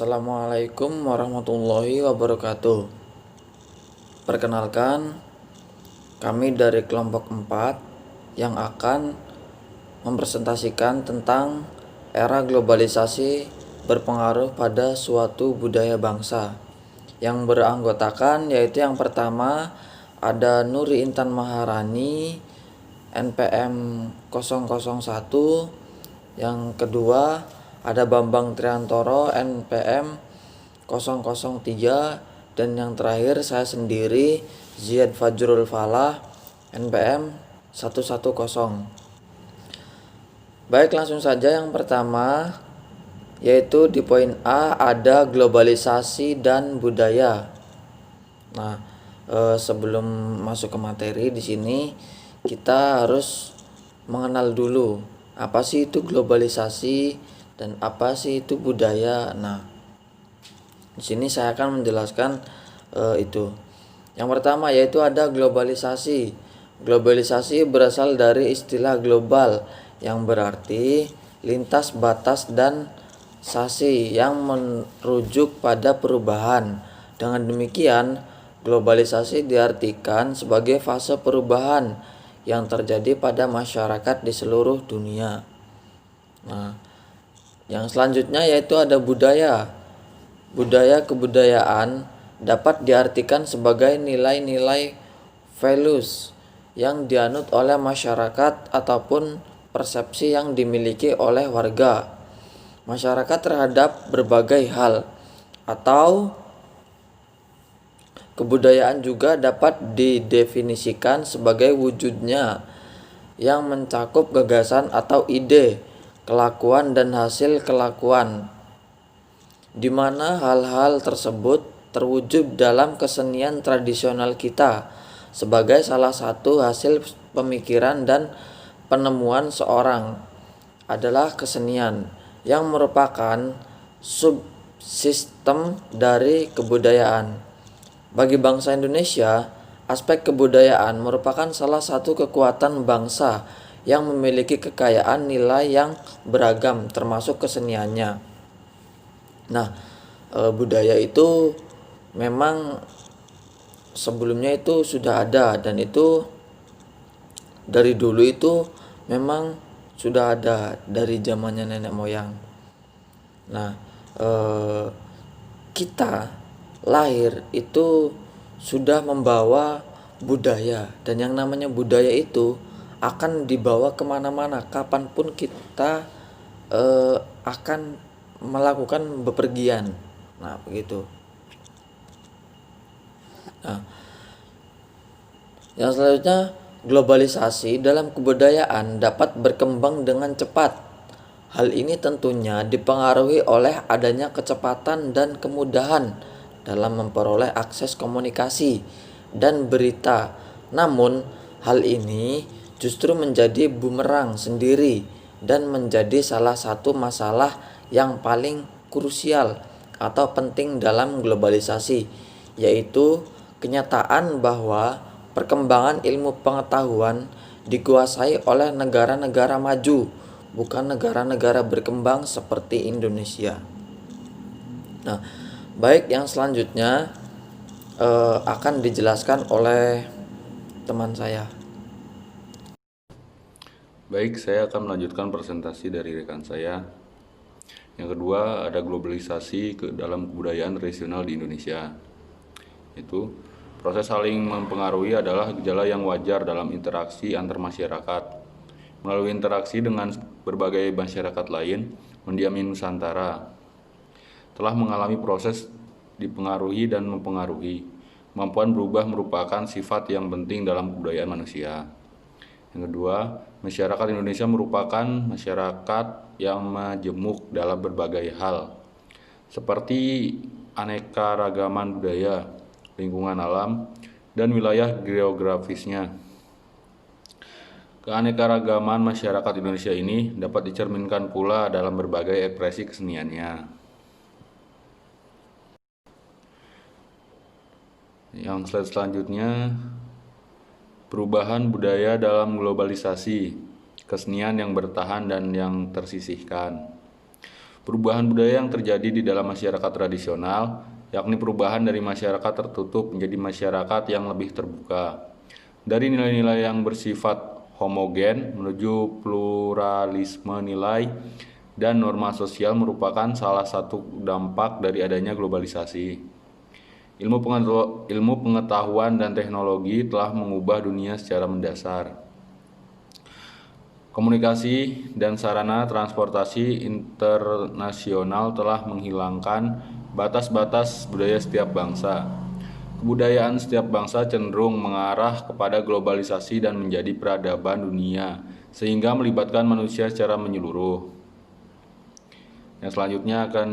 Assalamualaikum warahmatullahi wabarakatuh. Perkenalkan, kami dari kelompok 4 yang akan mempresentasikan tentang era globalisasi berpengaruh pada suatu budaya bangsa. Yang beranggotakan yaitu yang pertama ada Nuri Intan Maharani NPM 001, yang kedua ada Bambang Triantoro NPM 003, dan yang terakhir saya sendiri Ziad Fajrul Falah NPM 110. Baik, langsung saja. Yang pertama yaitu di poin A ada globalisasi dan budaya. Nah, sebelum masuk ke materi di sini kita harus mengenal dulu apa sih itu globalisasi dan apa sih itu budaya. Nah, di sini saya akan menjelaskan itu. Yang pertama yaitu ada globalisasi. Globalisasi berasal dari istilah global yang berarti lintas batas dan sasi yang merujuk pada perubahan. Dengan demikian, globalisasi diartikan sebagai fase perubahan yang terjadi pada masyarakat di seluruh dunia. Nah, yang selanjutnya yaitu ada budaya. Budaya kebudayaan dapat diartikan sebagai nilai-nilai values yang dianut oleh masyarakat ataupun persepsi yang dimiliki oleh warga masyarakat terhadap berbagai hal. Atau kebudayaan juga dapat didefinisikan sebagai wujudnya yang mencakup gagasan atau ide, kelakuan dan hasil kelakuan, di mana hal-hal tersebut terwujud dalam kesenian tradisional kita sebagai salah satu hasil pemikiran dan penemuan seorang adalah kesenian yang merupakan subsistem dari kebudayaan. Bagi bangsa Indonesia, aspek kebudayaan merupakan salah satu kekuatan bangsa yang memiliki kekayaan nilai yang beragam termasuk keseniannya. Nah, budaya itu memang sebelumnya itu sudah ada, dan itu dari dulu itu memang sudah ada dari zamannya nenek moyang. Nah, kita lahir itu sudah membawa budaya, dan yang namanya budaya itu akan dibawa kemana-mana kapanpun kita akan melakukan bepergian. Nah, begitu. Nah, yang selanjutnya, globalisasi dalam kebudayaan dapat berkembang dengan cepat. Hal ini tentunya dipengaruhi oleh adanya kecepatan dan kemudahan dalam memperoleh akses komunikasi dan berita. Namun, hal ini justru menjadi bumerang sendiri dan menjadi salah satu masalah yang paling krusial atau penting dalam globalisasi, yaitu kenyataan bahwa perkembangan ilmu pengetahuan dikuasai oleh negara-negara maju, bukan negara-negara berkembang seperti Indonesia. Nah, baik, yang selanjutnya akan dijelaskan oleh teman saya. Baik, saya akan melanjutkan presentasi dari rekan saya. Yang kedua, ada globalisasi ke dalam kebudayaan tradisional di Indonesia. Itu proses saling mempengaruhi adalah gejala yang wajar dalam interaksi antar masyarakat. Melalui interaksi dengan berbagai masyarakat lain, mendiami Nusantara telah mengalami proses dipengaruhi dan mempengaruhi. Kemampuan berubah merupakan sifat yang penting dalam kebudayaan manusia. Yang kedua, masyarakat Indonesia merupakan masyarakat yang majemuk dalam berbagai hal, seperti aneka ragaman budaya, lingkungan alam, dan wilayah geografisnya. Keanekaragaman masyarakat Indonesia ini dapat dicerminkan pula dalam berbagai ekspresi keseniannya. Yang slide selanjutnya, perubahan budaya dalam globalisasi, kesenian yang bertahan dan yang tersisihkan. Perubahan budaya yang terjadi di dalam masyarakat tradisional, yakni perubahan dari masyarakat tertutup menjadi masyarakat yang lebih terbuka. Dari nilai-nilai yang bersifat homogen menuju pluralisme nilai dan norma sosial merupakan salah satu dampak dari adanya globalisasi. Ilmu pengetahuan dan teknologi telah mengubah dunia secara mendasar. Komunikasi dan sarana transportasi internasional telah menghilangkan batas-batas budaya setiap bangsa. Kebudayaan setiap bangsa cenderung mengarah kepada globalisasi dan menjadi peradaban dunia, sehingga melibatkan manusia secara menyeluruh. Yang selanjutnya akan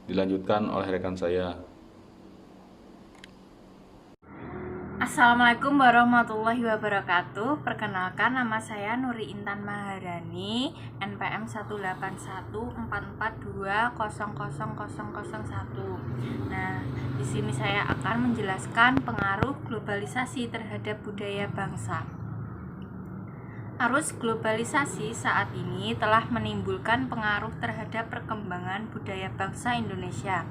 dilanjutkan oleh rekan saya. Assalamualaikum warahmatullahi wabarakatuh. Perkenalkan, nama saya Nuri Intan Maharani, NPM 18142000001. Nah, di sini saya akan menjelaskan pengaruh globalisasi terhadap budaya bangsa. Arus globalisasi saat ini telah menimbulkan pengaruh terhadap perkembangan budaya bangsa Indonesia.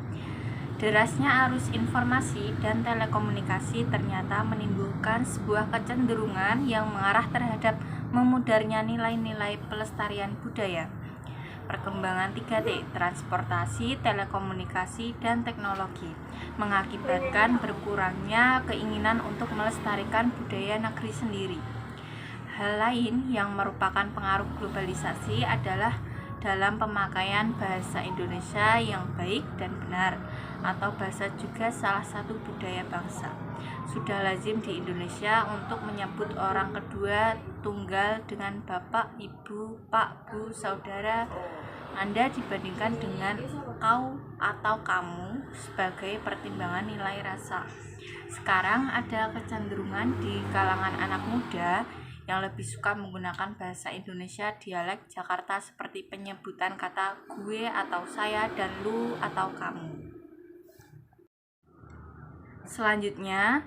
Derasnya arus informasi dan telekomunikasi ternyata menimbulkan sebuah kecenderungan yang mengarah terhadap memudarnya nilai-nilai pelestarian budaya. Perkembangan 3T, transportasi, telekomunikasi, dan teknologi, mengakibatkan berkurangnya keinginan untuk melestarikan budaya negeri sendiri. Hal lain yang merupakan pengaruh globalisasi adalah dalam pemakaian bahasa Indonesia yang baik dan benar, atau bahasa juga salah satu budaya bangsa. Sudah lazim di Indonesia untuk menyebut orang kedua tunggal dengan bapak, ibu, pak, bu, saudara Anda dibandingkan dengan kau atau kamu sebagai pertimbangan nilai rasa. Sekarang ada kecenderungan di kalangan anak muda yang lebih suka menggunakan bahasa Indonesia dialek Jakarta seperti penyebutan kata gue atau saya dan lu atau kamu. Selanjutnya,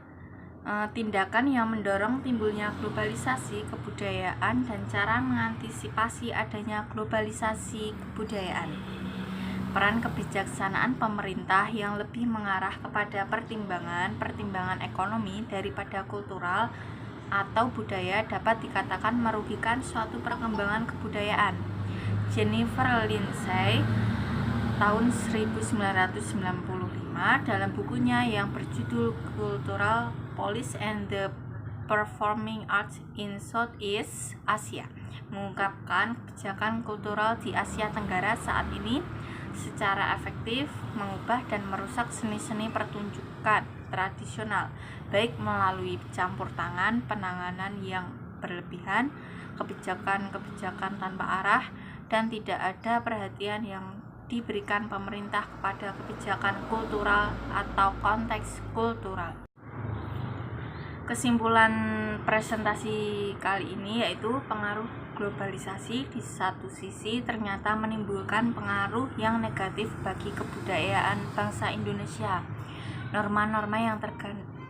tindakan yang mendorong timbulnya globalisasi kebudayaan dan cara mengantisipasi adanya globalisasi kebudayaan. Peran kebijaksanaan pemerintah yang lebih mengarah kepada pertimbangan ekonomi daripada kultural atau budaya dapat dikatakan merugikan suatu perkembangan kebudayaan. Jennifer Lindsay tahun 1995 dalam bukunya yang berjudul Cultural Policy and the Performing Arts in Southeast Asia mengungkapkan kebijakan kultural di Asia Tenggara saat ini secara efektif mengubah dan merusak seni-seni pertunjukan tradisional, baik melalui campur tangan, penanganan yang berlebihan, kebijakan-kebijakan tanpa arah, dan tidak ada perhatian yang diberikan pemerintah kepada kebijakan kultural atau konteks kultural. Kesimpulan presentasi kali ini yaitu pengaruh globalisasi di satu sisi ternyata menimbulkan pengaruh yang negatif bagi kebudayaan bangsa Indonesia. Norma-norma yang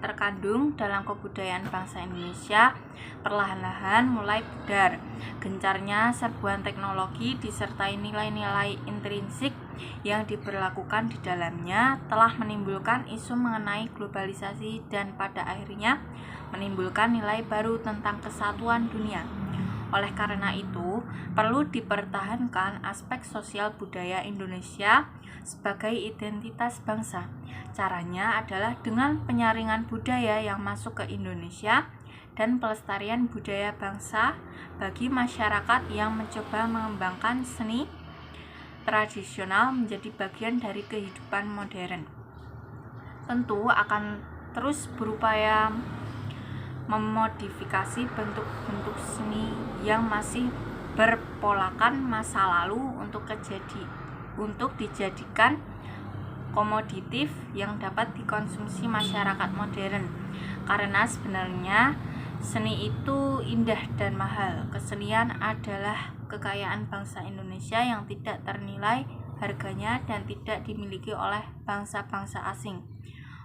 terkandung dalam kebudayaan bangsa Indonesia perlahan-lahan mulai pudar. Gencarnya serbuan teknologi disertai nilai-nilai intrinsik yang diberlakukan di dalamnya telah menimbulkan isu mengenai globalisasi dan pada akhirnya menimbulkan nilai baru tentang kesatuan dunia. Oleh karena itu, perlu dipertahankan aspek sosial budaya Indonesia sebagai identitas bangsa. Caranya adalah dengan penyaringan budaya yang masuk ke Indonesia dan pelestarian budaya bangsa bagi masyarakat yang mencoba mengembangkan seni tradisional menjadi bagian dari kehidupan modern. Tentu akan terus berupaya memodifikasi bentuk-bentuk seni yang masih berpolakan masa lalu untuk dijadikan komoditif yang dapat dikonsumsi masyarakat modern. Karena sebenarnya seni itu indah dan mahal. Kesenian adalah kekayaan bangsa Indonesia yang tidak ternilai harganya dan tidak dimiliki oleh bangsa-bangsa asing.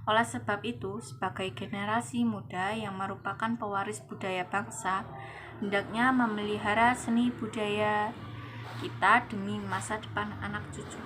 Oleh sebab itu, sebagai generasi muda yang merupakan pewaris budaya bangsa, hendaknya memelihara seni budaya kita demi masa depan anak cucu.